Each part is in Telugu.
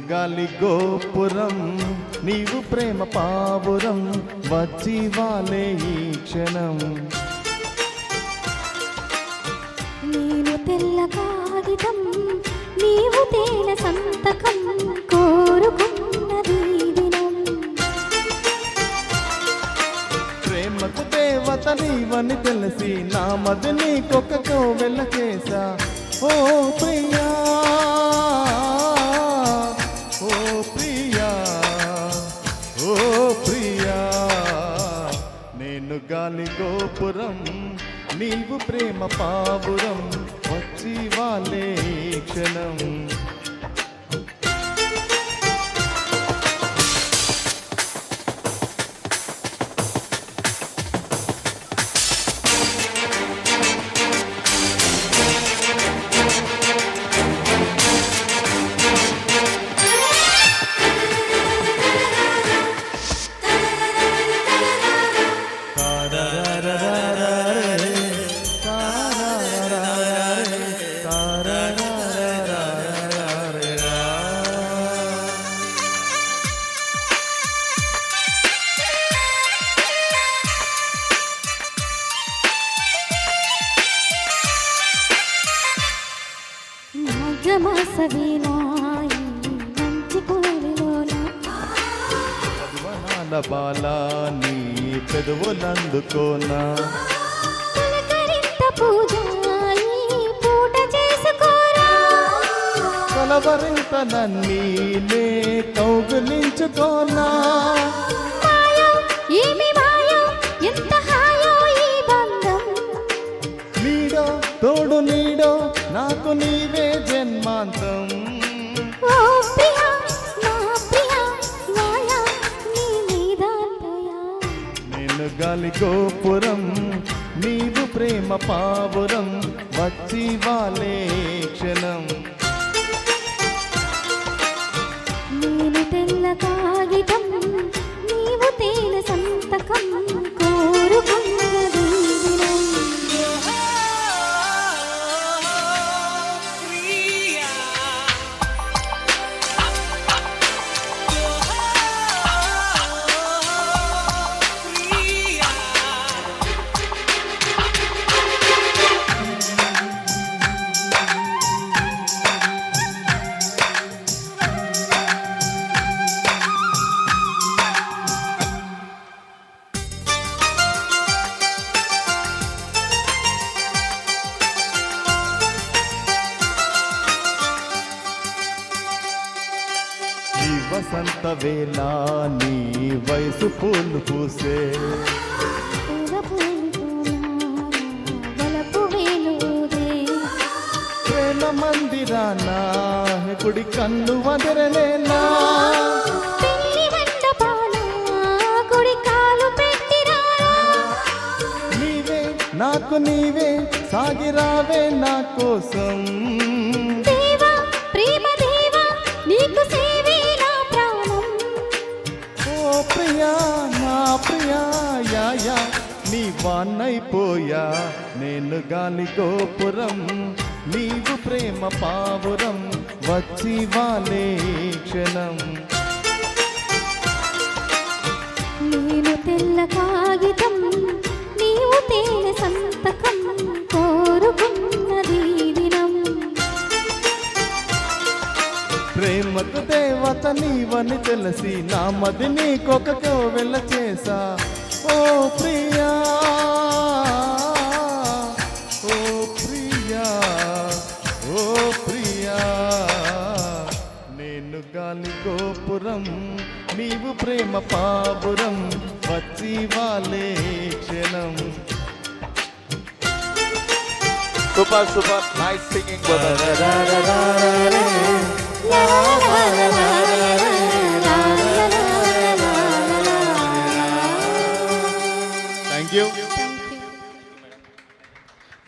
గాలి గోపురం నీవు ప్రేమ పావురం వచ్చి వాలే ఈ క్షణం నేను తెల్ల కాగితం నీవు తేన సంతకం కోరుకున్నది దినం ప్రేమకు దేవత నీవని తెలిసి నా మది నీకొక కోవెల చేసా ఓ ప్రియా ఓ ప్రియా ఓ ప్రియా నేను గాలి గోపురం నీవు ప్రేమ పావురం వచ్చి వాలే క్షణం బాలా నీ పెదవులందుకోనా కలవరింత నన్నీనే కౌగులించుకోనా నీడో తోడు నీడో నాకు నీవే జన్మాంతం గాలి గోపురం నీవు ప్రేమ పావురం వచ్చి వాలే క్షణం నేను తెల్ల కాగితం నీవు తేన సంతకం కోరుకున్నది దినం వసంత వేళ నీ వయసు పూలు పూసే ప్రేమ మందిరానా కుడి కన్ను వదరలేనా నీవే నాకు నీవే సాగిరావే నా కోసం ప్రియా నా ప్రియా యాయా నీ వాన్నైపోయా నేను గాలి గోపురం నీవు ప్రేమ పావురం వచ్చి వాలే క్షణం నేను తెల్ల కాగితం నీవు తేన సంతకం కోరుకున్నది దినం ప్రేమకు దేవత నీవని తెలిసి నా మది నీకొక కోవెల చేసా ఓ ప్రియా ఓ ప్రియా ఓ ప్రియా నేను గాలి గోపురం నీవు ప్రేమ పావురం వచ్చి వాలే క్షణం super super nice singing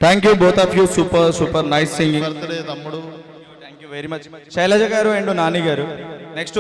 thank you both of you super super nice singing birthday తమ్ముడు thank you very much Shailaja గారు అండ్ నాని గారు నెక్స్ట్